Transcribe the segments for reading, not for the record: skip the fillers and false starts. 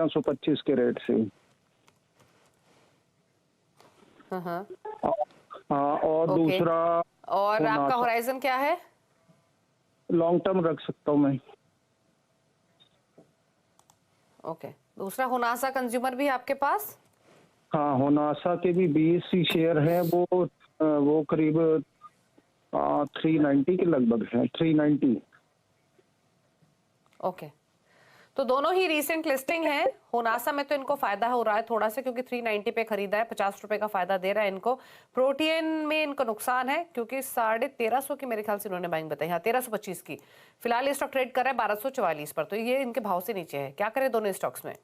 1325 के रेट से। हाँ, और ओके। दूसरा और आपका होराइजन क्या है? लॉन्ग टर्म रख सकता हूँ मैं। ओके। दूसरा होनासा कंज्यूमर भी है आपके पास? हाँ, होनासा के भी BSC शेयर है, वो करीब 390 के लगभग है, 390। ओके, तो दोनों ही रीसेंट लिस्टिंग है। होनासा में तो इनको फायदा हो रहा है थोड़ा सा, क्योंकि 390 पे खरीदा है, 50 रुपए का फायदा दे रहा है इनको। प्रोटीन में इनको नुकसान है क्योंकि 1350 की मेरे ख्याल से इन्होंने बाइंग बताई, हाँ 1325 की। फिलहाल ये स्टॉक ट्रेड कर रहा है 1244 पर, तो ये इनके भाव से नीचे है। क्या करें दोनों स्टॉक्स में?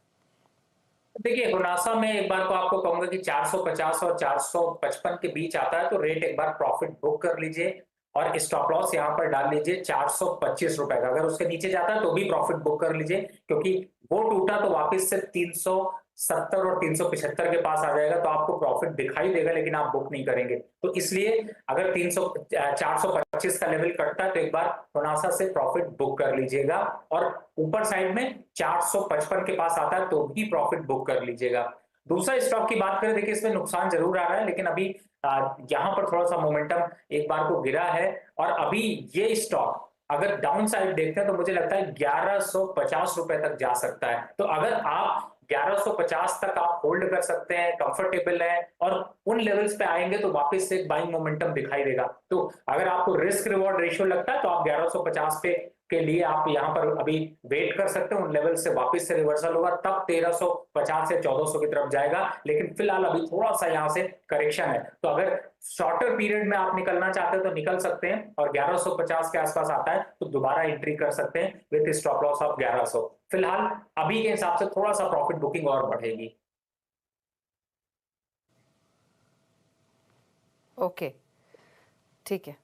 देखिए, हुनासा में एक बार को आपको कहूंगा कि 450 और 455 के बीच आता है तो रेट एक बार प्रॉफिट बुक कर लीजिए और स्टॉप लॉस यहां पर डाल लीजिए 425 रुपए का। अगर उसके नीचे जाता है तो भी प्रॉफिट बुक कर लीजिए, क्योंकि वो टूटा तो वापस से 370 और 375 के पास आ जाएगा, तो आपको प्रॉफिट दिखाई देगा लेकिन आप बुक नहीं करेंगे। तो इसलिए अगर 425 का लेवल कटता है तो एक बार हुनासा से प्रॉफिट बुक कर लीजिएगा, और ऊपर साइड में 455 के पास आता है तो भी प्रॉफिट बुक कर लीजिएगा। दूसरा स्टॉक की बात करें, देखिए इसमें नुकसान जरूर आ रहा है, लेकिन अभी यहां पर थोड़ा सा मोमेंटम एक बार को गिरा है, और अभी ये स्टॉक अगर डाउन साइड देखते हैं तो मुझे लगता है 1150 रुपए तक जा सकता है। तो अगर आप 1150 तक आप होल्ड कर सकते हैं, कंफर्टेबल है, और उन लेवल्स पे आएंगे तो वापस से एक बाइंग मोमेंटम दिखाई देगा। तो अगर आपको रिस्क रिवॉर्ड रेशियो लगता है तो आप 1150 पे के लिए आप यहां पर अभी वेट कर सकते हैं। उन लेवल से वापस से रिवर्सल होगा तब 1350 से 1400 की तरफ जाएगा, लेकिन फिलहाल अभी थोड़ा सा यहां से करेक्शन है। तो अगर शॉर्टर पीरियड में आप निकलना चाहते हैं तो निकल सकते हैं, और 1150 के आसपास आता है तो दोबारा एंट्री कर सकते हैं विद स्टॉप लॉस ऑफ 1100। फिलहाल अभी के हिसाब से थोड़ा सा प्रॉफिट बुकिंग और बढ़ेगी। ओके, ठीक है।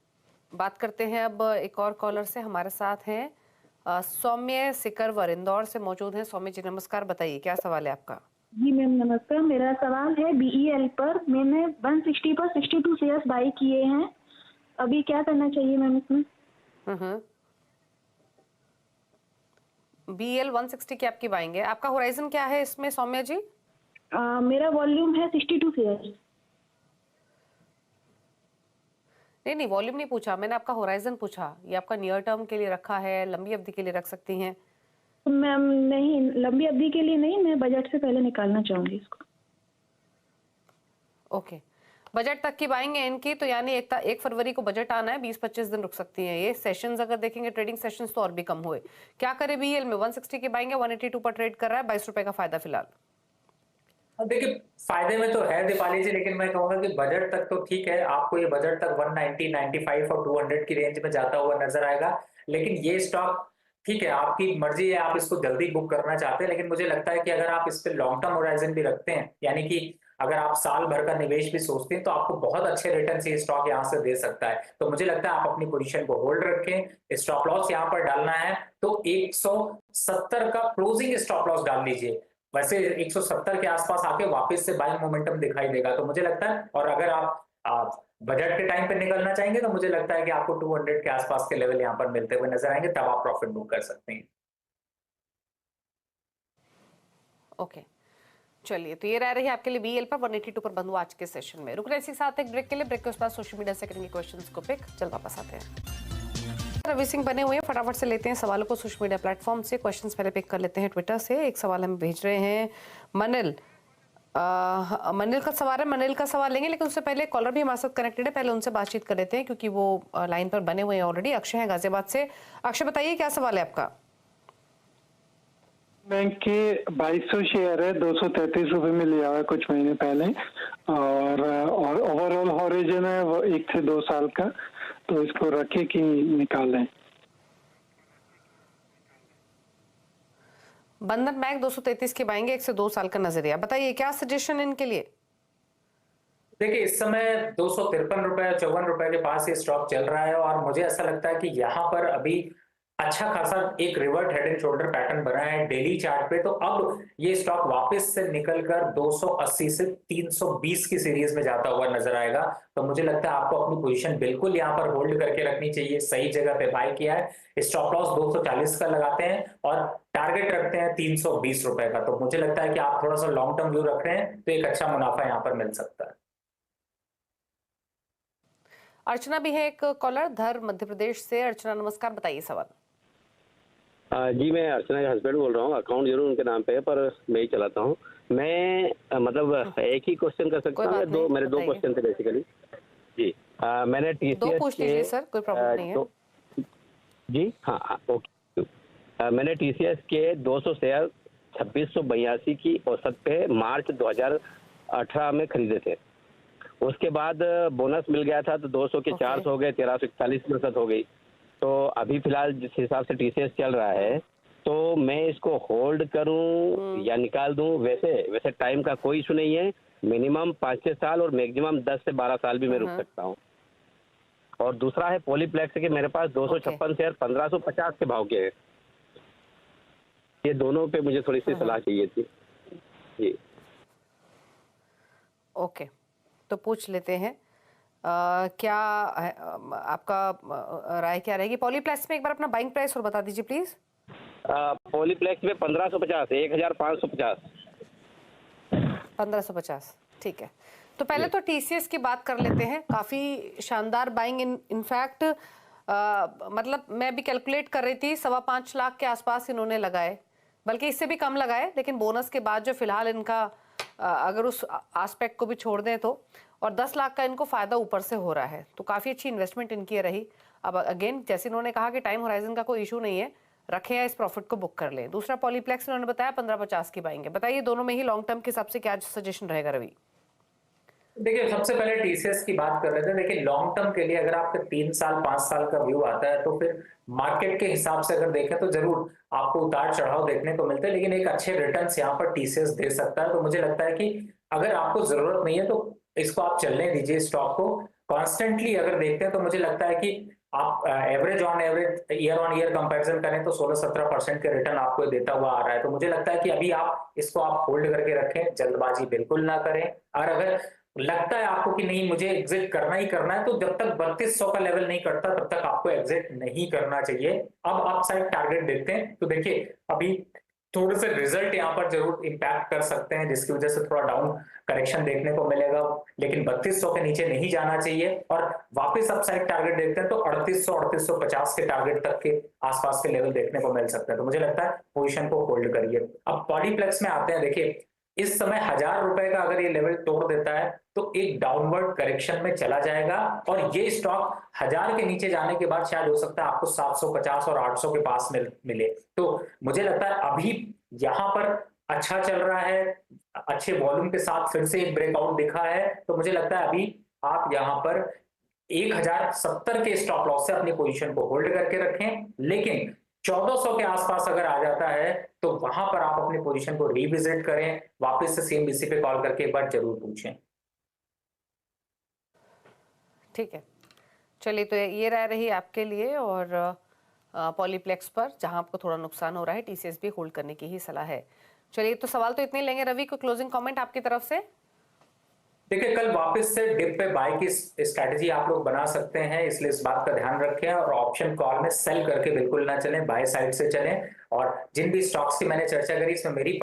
बात करते हैं अब एक और कॉलर से। हमारे साथ हैं सौम्य सिकरवर, इंदौर से मौजूद हैं। सौम्य जी नमस्कार, बताइए क्या सवाल है आपका? जी मैम नमस्कार, मेरा सवाल है BEL पर। मैंने 160 पर 62 शेयर्स बाई किए हैं, अभी क्या करना चाहिए मैम इसमें? BEL 160 की आपकी बाइंग है। आपका होराइजन क्या है इसमें सौम्य जी? मेरा वॉल्यूम है 62 शेयर्स। नहीं, वॉल्यूम नहीं पूछा मैंने, आपका होराइजन पूछा। ये आपका नियर टर्म के लिए रखा है, लंबी अवधि के लिए रख सकती हैं? मैम नहीं, लंबी अवधि के लिए नहीं, मैं बजट से पहले निकालना चाहूंगी इसको। ओके, बजट तक की बाइंग है इनकी, तो यानी 1 फरवरी को बजट आना है, 20-25 दिन रुक सकती हैं ये। सेशंस अगर देखेंगे ट्रेडिंग सेशंस तो और भी कम हुए। क्या करे BEL में? 160 की बाइंग है, 182 पर ट्रेड कर रहा है, 22 रुपए का फायदा फिलहाल। देखिए, फायदे में तो है दीपाली जी, लेकिन मैं कहूंगा कि बजट तक तो ठीक है, आपको ये बजट तक 190, 95 और 200 की रेंज में जाता हुआ नजर आएगा। लेकिन ये स्टॉक ठीक है, आपकी मर्जी है, आप इसको जल्दी बुक करना चाहते हैं, लेकिन मुझे लगता है कि अगर आप इस पे लॉन्ग टर्म होराइजन भी रखते हैं, यानी कि अगर आप साल भर का निवेश भी सोचते हैं, तो आपको बहुत अच्छे रिटर्न ये स्टॉक यहाँ से दे सकता है। तो मुझे लगता है आप अपनी पोजीशन को होल्ड रखें। स्टॉप लॉस यहाँ पर डालना है तो 170 का क्लोजिंग स्टॉप लॉस डाल लीजिए। वैसे 170 के आसपास आके वापस से बाइंग मोमेंटम दिखाई देगा, तो मुझे लगता है। और अगर आप बजट के टाइम पे निकलना चाहेंगे तो मुझे लगता है कि आपको 200 के आसपास के लेवल यहाँ पर मिलते हुए नजर आएंगे, तब आप प्रॉफिट बुक कर सकते हैं। ओके, चलिए, तो ये रह रही है आपके लिए BEL पर 182 पर बंद हुआ आज के सेशन में। रुक रहे इसी साथ एक ब्रेक के लिए। ब्रेक के बाद सोशल मीडिया से करेंगे क्वेश्चंस को पिक। चल वापस आते हैं। रवि सिंह बने हुए हैं, फटाफट से लेते हैं सवालों को सोशल मीडिया प्लेटफॉर्म से। क्वेश्चंस पहले पिक कर लेते हैं ट्विटर से। एक सवाल हमें भेज रहे हैं मनिल। मनिल का सवाल है, मनिल का सवाल लेंगे, लेकिन उससे पहले कॉलर भी हमारे साथ कनेक्टेड है, पहले उनसे बातचीत कर लेते हैं क्योंकि वो लाइन पर बने हुए हैं ऑलरेडी। अक्षय है गाजियाबाद से। अक्षय बताइए क्या सवाल है आपका? बैंक के 2200 शेयर है, 233 रुपए में लिया हुआ है कुछ महीने पहले, और ओवरऑल होराइजन है वो 1 से 2 साल का, तो इसको रखे कि निकालें? बंधन बैंक 233 के बाएंगे, 1 से 2 साल का नजरिया, बताइए क्या सजेशन इनके लिए? देखिए, इस समय 253 रुपए 54 रुपए के पास ये स्टॉक चल रहा है, और मुझे ऐसा लगता है कि यहाँ पर अभी अच्छा खासा एक revert head and shoulder pattern बना है डेली चार्ट पे। तो अब ये स्टॉक वापस से निकलकर 280 से 320 की सीरीज में जाता हुआ नजर आएगा। तो मुझे लगता है आपको अपनी पोजीशन बिल्कुल यहाँ पर होल्ड करके रखनी चाहिए। सही जगह पे बाय किया है। स्टॉप लॉस 240 का लगाते हैं और टारगेट रखते हैं 320 रुपए का। तो मुझे लगता है कि आप थोड़ा सा लॉन्ग टर्म व्यू रख रहे हैं तो एक अच्छा मुनाफा यहाँ पर मिल सकता है। अर्चना भी है एक कॉलर, धर मध्य प्रदेश से। अर्चना नमस्कार, बताइए सवाल। जी, मैं अर्चना के हस्बैंड बोल रहा हूँ। अकाउंट जरूर उनके नाम पे है पर मैं ही चलाता हूँ। मैं मतलब एक ही क्वेश्चन कर सकता हूँ? मेरे दो क्वेश्चन थे बेसिकली। जी, मैंने टीसीएस दो पूछ लीजिए सर, कोई प्रॉब्लम नहीं है। जी हाँ, ओके। मैंने टीसीएस के 200 शेयर 2682 की औसत पे मार्च 2018 में खरीदे थे। उसके बाद बोनस मिल गया था तो 200 के 400 हो गए, 1341 की औसत हो गई। तो अभी फिलहाल जिस हिसाब से टीसीएस चल रहा है तो मैं इसको होल्ड करूं या निकाल दूं? वैसे टाइम का कोई इशू नहीं है। मिनिमम 5-6 साल और मैक्सिमम 10 से 12 साल भी मैं रुक सकता हूं। और दूसरा है पॉलीप्लेक्स के मेरे पास 256 शेयर 1550 के भाव के हैं। ये दोनों पे मुझे थोड़ी सी सलाह चाहिए थी जी। ओके, तो पूछ लेते हैं क्या आपका राय क्या रहेगी? पॉलीप्लेक्स में एक बार अपना बाइंग प्राइस और बता दीजिए प्लीज। पॉलीप्लेक्स में 1550 है, 1550। 1550, ठीक है। तो पहले तो टीसीएस की बात कर लेते हैं। काफी शानदार बाइंग, इनफैक्ट मतलब मैं भी कैलकुलेट कर रही थी, 5.25 लाख के आसपास इन्होंने लगाए, बल्कि इससे भी कम लगाए। लेकिन बोनस के बाद जो फिलहाल इनका अगर उस एस्पेक्ट को भी छोड़ दें तो, और 10 लाख का इनको फायदा ऊपर से हो रहा है, तो काफी अच्छी इन्वेस्टमेंट इनकी रही। अब अगेन जैसे इन्होंने कहा कि टाइम होराइजन का कोई इशू नहीं है, रखें या इस प्रॉफिट को बुक कर लें। दूसरा पॉलीप्लेक्स इन्होंने बताया 1550 की बाइंग है। बताइए दोनों में ही लॉन्ग टर्म के हिसाब से क्या सजेशन रहेगा रवि? देखिए, सबसे पहले टीसीएस की बात कर रहे थे। देखिए, लॉन्ग टर्म के लिए अगर आपके 3 साल 5 साल का व्यू आता है तो फिर मार्केट के हिसाब से अगर देखें तो जरूर आपको उतार चढ़ाव देखने को मिलते हैं, लेकिन एक अच्छे रिटर्न्स यहाँ पर टीसीएस दे सकता है। तो मुझे लगता है कि अगर आपको जरूरत नहीं है तो इसको आप चलने दीजिए। स्टॉक को कॉन्स्टेंटली अगर देखते हैं तो मुझे लगता है कि आप average year on year comparison करें तो 16-17% के रिटर्न आपको देता हुआ आ रहा है। तो मुझे लगता है कि अभी आप इसको आप होल्ड करके रखें, जल्दबाजी बिल्कुल ना करें। और अगर लगता है आपको कि नहीं मुझे एग्जिट करना ही करना है, तो जब तक 3200 का लेवल नहीं करता तब तक आपको एग्जिट नहीं करना चाहिए। अब अपसाइड टारगेट देखते हैं तो देखिए, अभी थोड़े से रिजल्ट यहाँ पर जरूर इंपैक्ट कर सकते हैं, जिसकी वजह से थोड़ा डाउन करेक्शन देखने को मिलेगा, लेकिन 3200 के नीचे नहीं जाना चाहिए। और वापस अपसाइड टारगेट देखते हैं तो 3800-3850 के टारगेट तक के आसपास के लेवल देखने को मिल सकते हैं। तो मुझे लगता है पोजीशन को होल्ड करिए। अब पॉलीप्लेक्स में आते हैं। देखिए, इस समय 1000 रुपए का अगर ये लेवल तोड़ देता है तो एक डाउनवर्ड करेक्शन में चला जाएगा, और ये स्टॉक 1000 के नीचे जाने के बाद शायद हो सकता है आपको 750 और 800 के पास मिले। तो मुझे लगता है अभी यहाँ पर अच्छा चल रहा है, अच्छे वॉल्यूम के साथ फिर से एक ब्रेकआउट दिखा है। तो मुझे लगता है अभी आप यहाँ पर 1070 के स्टॉप लॉस से अपनी पोजीशन को होल्ड करके रखें, लेकिन 1400 के आसपास अगर आ जाता है तो वहां पर आप अपनी पोजीशन को रिविजिट करें, वापस से सीएनबीसी पे कॉल करके एक बार जरूर पूछें। ठीक है, चलिए तो ये राय रही आपके लिए। और पॉलीप्लेक्स पर जहां आपको थोड़ा नुकसान हो रहा है, टीसीएस भी होल्ड करने की ही सलाह है। चलिए तो सवाल तो इतने लेंगे। रवि को क्लोजिंग कमेंट आपकी तरफ से। देखिए, कल वापस से डिप पे बाय की स्ट्रैटेजी आप लोग बना सकते हैं, इसलिए इस बात का ध्यान रखें। और ऑप्शन कॉल में सेल करके बिल्कुल ना चलें, बाय साइड से चलें। और जिन भी स्टॉक्स की मैंने चर्चा करी इसमें मेरी